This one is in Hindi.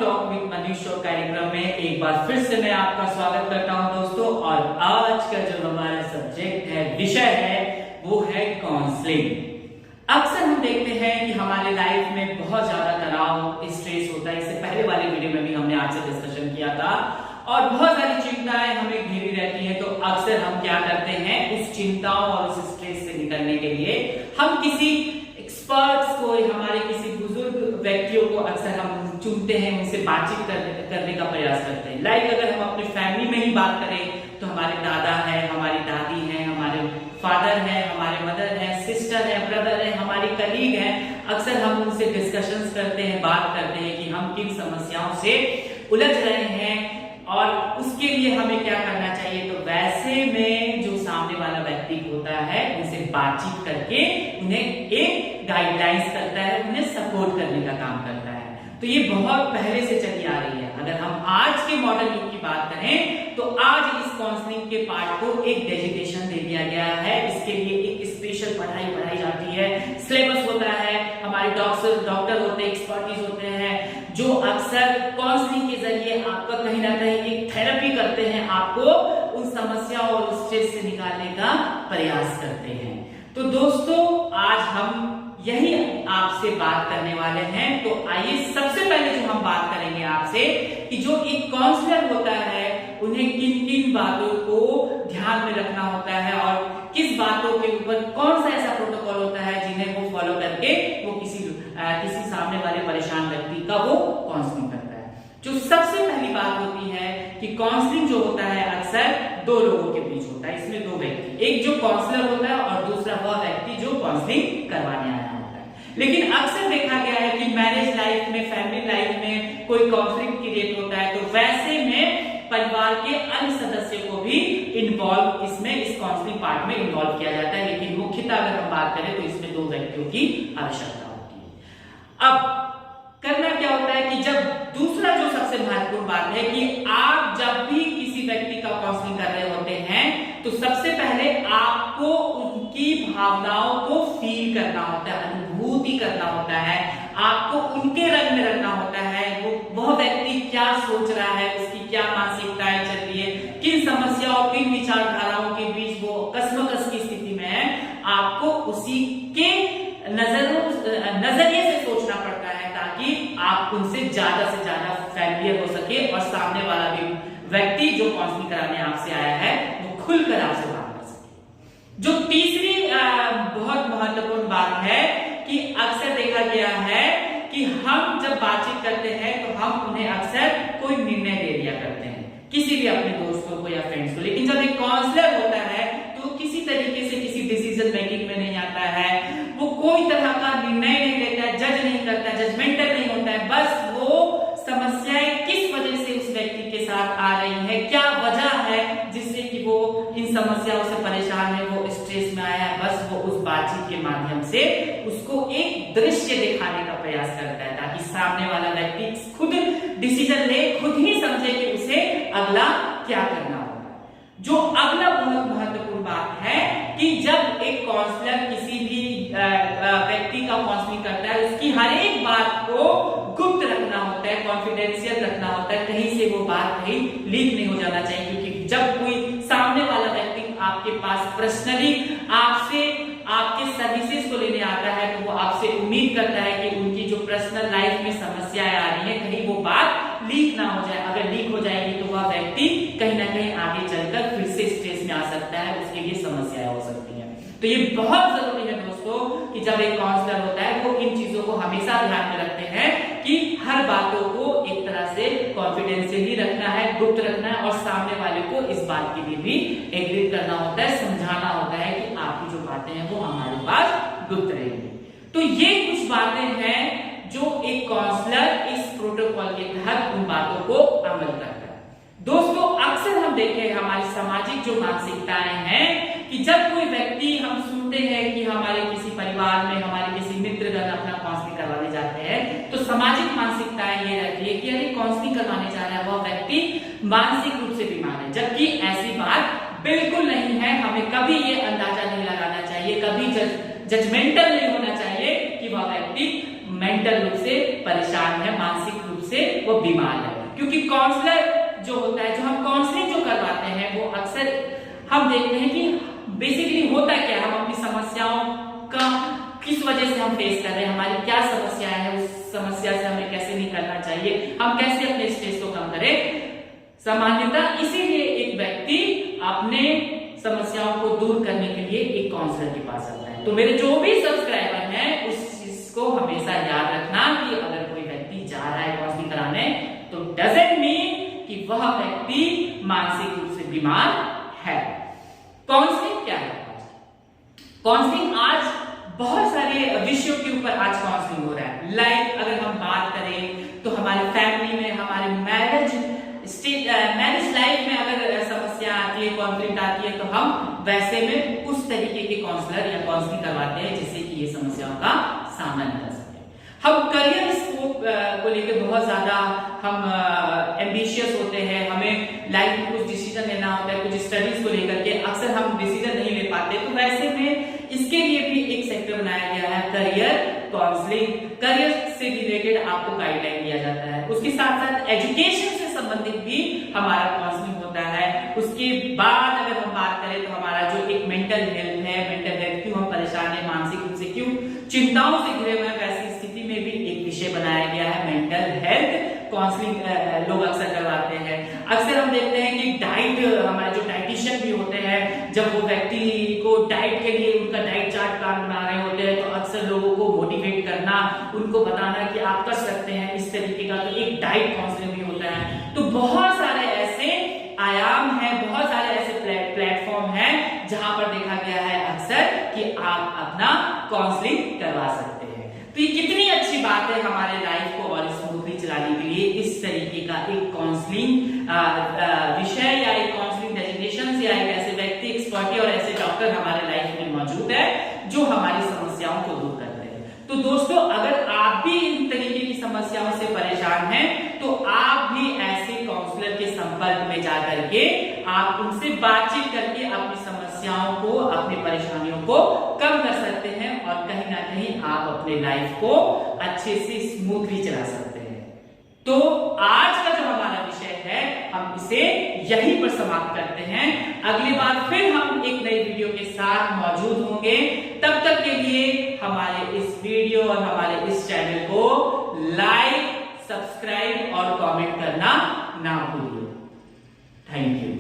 टॉक विद मनीष शो कार्यक्रम में एक बार फिर से मैं आपका स्वागत करता हूं दोस्तों। और आज का जो हमारा सब्जेक्ट है, विषय है, वो है काउंसलिंग। अक्सर हम देखते हैं कि हमारे लाइफ में बहुत ज्यादा तनाव, स्ट्रेस होता है। इससे पहले वाले वीडियो में भी हमने आपसे डिस्कशन किया था और बहुत सारी चिंताएं हमें घेरी रहती हैं। तो अक्सर हम क्या करते हैं, उस चिंताओं और उस स्ट्रेस से निकलने के लिए हम किसी एक्सपर्ट्स को, हमारे किसी बुजुर्ग व्यक्तियों को अक्सर हम चुनते हैं, उनसे बातचीत करने का प्रयास करते हैं। लाइक अगर हम अपनी फैमिली में ही बात करें तो हमारे दादा है, हमारी दादी है, हमारे फादर है, हमारे मदर है, सिस्टर है, ब्रदर है, हमारी कलीग है। अक्सर हम उनसे डिस्कशंस करते हैं, बात करते हैं कि हम किन समस्याओं से उलझ रहे हैं और उसके लिए हमें क्या करना चाहिए। तो वैसे में जो सामने वाला व्यक्ति होता है, उनसे बातचीत करके उन्हें एक गाइडलाइंस करता है, उन्हें सपोर्ट करने का काम करता है। तो ये बहुत पहले से चली आ रही है। अगर हम आज के मॉडर्न युग की बात करें तो आज इस काउंसलिंग के पार्ट को एक डेजिग्नेशन दे दिया गया है। इसके लिए एक स्पेशल पढ़ाई पढ़ाई जाती है, सिलेबस होता है, हमारे डॉक्टर होते हैं, एक्सपर्टीज होते हैं, जो अक्सर काउंसलिंग के जरिए आपका कहीं ना कहीं एक थेरेपी करते हैं, आपको उन समस्याओं और स्ट्रेस से निकालने का प्रयास करते हैं। तो दोस्तों, आज हम यही आपसे बात करने वाले हैं। तो आइए सबसे पहले जो हम बात करेंगे आपसे कि जो एक काउंसलर होता है, उन्हें किन किन बातों को ध्यान में रखना होता है और किस बातों के ऊपर कौन सा ऐसा प्रोटोकॉल होता है जिन्हें वो फॉलो करके वो किसी सामने वाले परेशान व्यक्ति का वो काउंसलिंग करता है। जो सबसे पहली बात होती है कि काउंसलिंग जो होता है अक्सर दो लोगों के बीच होता है। इसमें दो व्यक्ति, एक जो काउंसलर होता है और दूसरा वह व्यक्ति जो काउंसलिंग करवाने आया होता है। लेकिन अक्सर देखा गया है कि मैरिज लाइफ में, फैमिली लाइफ में कोई काउंसलिंग क्रिएट होता है तो वैसे में परिवार के अन्य सदस्यों को भी इन्वॉल्व इस काउंसलिंग पार्ट में इन्वॉल्व किया जाता है। लेकिन मुख्यतः अगर हम बात करें तो इसमें दो व्यक्तियों की आवश्यकता होती है। अब करना क्या होता है कि जब दूसरा जो सबसे महत्वपूर्ण बात है कि आप जब भी किसी व्यक्ति का काउंसलिंग कर रहे होते हैं तो सबसे पहले आपको उनकी भावनाओं को फील करना होता है, अनुभूति करना होता है, आपको उनके रंग में रहना होता है। वह व्यक्ति क्या सोच रहा है, उसकी क्या मानसिकताएं चल रही है, किन समस्याओं, किन विचारधाराओं के बीच वो कसमकस की स्थिति में है, आपको उसी के नजरिए से सोचना पड़ता है ताकि आप उनसे ज्यादा से ज्यादा फैमिलियर हो सके और सामने वाला भी व्यक्ति जो काउंसलिंग कराने आपसे आया है वो खुलकर आपसे बात कर सके। जो तीसरी बहुत महत्वपूर्ण बात है कि अक्सर देखा गया है कि हम जब बातचीत करते हैं तो हम उन्हें अक्सर कोई निर्णय दे दिया करते हैं, किसी भी अपने दोस्तों को या फ्रेंड्स को। लेकिन जब एक काउंसलर होता है तो किसी तरीके से किसी डिसीजन मेकिंग में नहीं आता है, वो कोई तरह का निर्णय नहीं लेता है, जज नहीं करता है, जजमेंटल नहीं होता है। बस वो समस्याएं किस वजह से उस व्यक्ति के साथ आ रही है, क्या वजह है जिससे कि वो इन समस्याओं से परेशान है, वो स्ट्रेस में आया है, बस वो उस बातचीत के माध्यम से उसको एक दृश्य दिखाने का प्रयास करता है ताकि सामने वाला व्यक्ति खुद डिसीजन ले, खुद ही समझे कि उसे अगला क्या करना होगा। जो अगला बहुत महत्वपूर्ण बात है कि जब एक काउंसलर किसी भी व्यक्ति का काउंसलिंग करता है, उसकी हर एक बात को गुप्त रखना होता है, कॉन्फिडेंशियल रखना होता है, कहीं से वो बात कहीं लीक नहीं हो जाना चाहिए। क्योंकि जब कोई सामने वाला व्यक्ति आपके पास पर्सनली आपसे आपके सर्विसेज को लेने आता है तो वो आपसे उम्मीद करता है कि उनकी जो पर्सनल लाइफ में समस्याएं आ रही है कहीं वो बात लीक ना हो जाए। अगर लीक हो जाएगी तो वह व्यक्ति कहीं ना कहीं आगे चलकर फिर से स्ट्रेस में आ सकता है, उसके लिए समस्याएं हो सकती है। तो ये बहुत जरूरी है दोस्तों कि जब एक काउंसलर होता है वो इन चीजों को हमेशा ध्यान में रखते हैं कि हर बातों को एक तरह से कॉन्फिडेंशियली रखना है, गुप्त रखना है और सामने वाले को इस बात के लिए भी एग्री करना होता है, समझाना होता है कि आपकी जो बातें हैं वो हमारे पास गुप्त रहेंगी। तो ये कुछ बातें हैं जो एक काउंसलर इस प्रोटोकॉल के तहत उन बातों को अमल करता है। दोस्तों, अक्सर हम देखें हमारी सामाजिक जो मानसिकताएं हैं कि जब कोई व्यक्ति, हम सुनते हैं कि हमारे किसी परिवार में हमारे किसी मित्रगण अपना काउंसलिंग करवाने जाते हैं तो सामाजिक मानसिकताएं ये रहती है कि अरे काउंसलिंग करवाने जा रहा है वह व्यक्ति मानसिक रूप से बीमार है, जबकि ऐसी बात बिल्कुल नहीं है। हमें कभी ये अंदाजा नहीं लगाना चाहिए, कभी जजमेंटल नहीं होना चाहिए कि वह व्यक्ति मेंटल रूप से परेशान है, मानसिक रूप से वो बीमार है। क्योंकि काउंसलर जो होता है, जो हम काउंसलिंग जो करवाते हैं, वो अक्सर हम देखते हैं कि बेसिकली होता क्या है, हम अपनी समस्याओं का किस वजह से हम फेस कर रहे हैं, हमारी क्या समस्या है, उस समस्या से हमें कैसे निकलना चाहिए, हम कैसे अपने स्ट्रेस को कम करें। सामान्यतः इसीलिए एक व्यक्ति अपने समस्याओं को दूर करने के लिए एक काउंसलर के पास आता है। तो मेरे जो भी सब्सक्राइबर हैं उस चीज को हमेशा याद रखना कि अगर कोई व्यक्ति जा रहा है काउंसलिंग कराने, तो डजंट मीन कि वह व्यक्ति मानसिक रूप से बीमार है। काउंसलिंग क्या है? काउंसलिंग आज बहुत सारे विषयों के ऊपर आज काउंसलिंग हो रहा है। लाइक अगर हम बात करें तो हमारे फैमिली में, हमारे मैरिज लाइफ में अगर समस्या आती है, कॉन्फ्लिक्ट आती है, तो हम वैसे में उस तरीके के काउंसलर या काउंसलिंग करवाते हैं जिससे कि ये समस्याओं का सामना कर सके। हम करियर स्कोप को लेकर बहुत ज्यादा हम एम्बिशियस होते हैं, हमें लाइफ में कुछ डिसीजन लेना होता है, कुछ स्टडीज को लेकर के अक्सर हम डिसीजन नहीं ले पाते। तो वैसे में इसके लिए भी एक सेक्टर बनाया गया है, करियर काउंसलिंग। करियर से रिलेटेड आपको गाइडलाइन दिया जाता है, उसके साथ साथ एजुकेशन से संबंधित भी हमारा काउंसलिंग होता है। उसके बाद अगर हम बात करें तो हमारा जो एक मेंटल हेल्थ है, मेंटल हेल्थ क्यों हम परेशान है, मानसिक रूप से क्यों चिंताओं से घिरे हुए हैं, वैसी स्थिति में भी एक विषय बनाया गया है मेंटल हेल्थ काउंसलिंग लोग अक्सर करवाते हैं। अक्सर हम देखते हैं कि डाइट, हमारे जो डाइटिशियन भी होते हैं, जब वो व्यक्ति को डाइट के लिए उनका डाइट चार्ट प्लान बना रहे होते हैं, तो अक्सर लोगों को मोटिवेट करना, उनको बताना कि आप कर सकते हैं इस तरीके का, तो एक डाइट काउंसलिंग भी होता है। तो बहुत सारे ऐसे आयाम है, बहुत सारे ऐसे प्लेटफॉर्म है जहां पर देखा गया है अक्सर कि आप अपना काउंसलिंग करवा सकते हैं। तो ये कितनी अच्छी बात है हमारे लाइफ को और स्मूथली चलाने के लिए इस तरीके का एक काउंसलिंग विषय या एक काउंसलिंग डेजिग्नेशन या एक ऐसे व्यक्ति, एक्सपर्टी और ऐसे डॉक्टर हमारे लाइफ में मौजूद है जो हमारी समस्याओं को दूर कर रहे हैं। तो दोस्तों, अगर आप भी इन तरीके की समस्याओं से परेशान हैं, तो आप भी ऐसे काउंसलर के संपर्क में जाकर के आप उनसे बातचीत करके अपनी समस्याओं को, अपनी परेशानियों को कम कर सकते हैं और कहीं ना कहीं आप अपने लाइफ को अच्छे से स्मूथली चला सकते हैं। तो आज का जो हमारा विषय है, हम इसे यहीं पर समाप्त करते हैं। अगली बार फिर हम एक नई वीडियो के साथ मौजूद होंगे। तब तक के लिए हमारे इस वीडियो और हमारे इस चैनल को लाइक, सब्सक्राइब और कमेंट करना ना भूलिए। Thank you.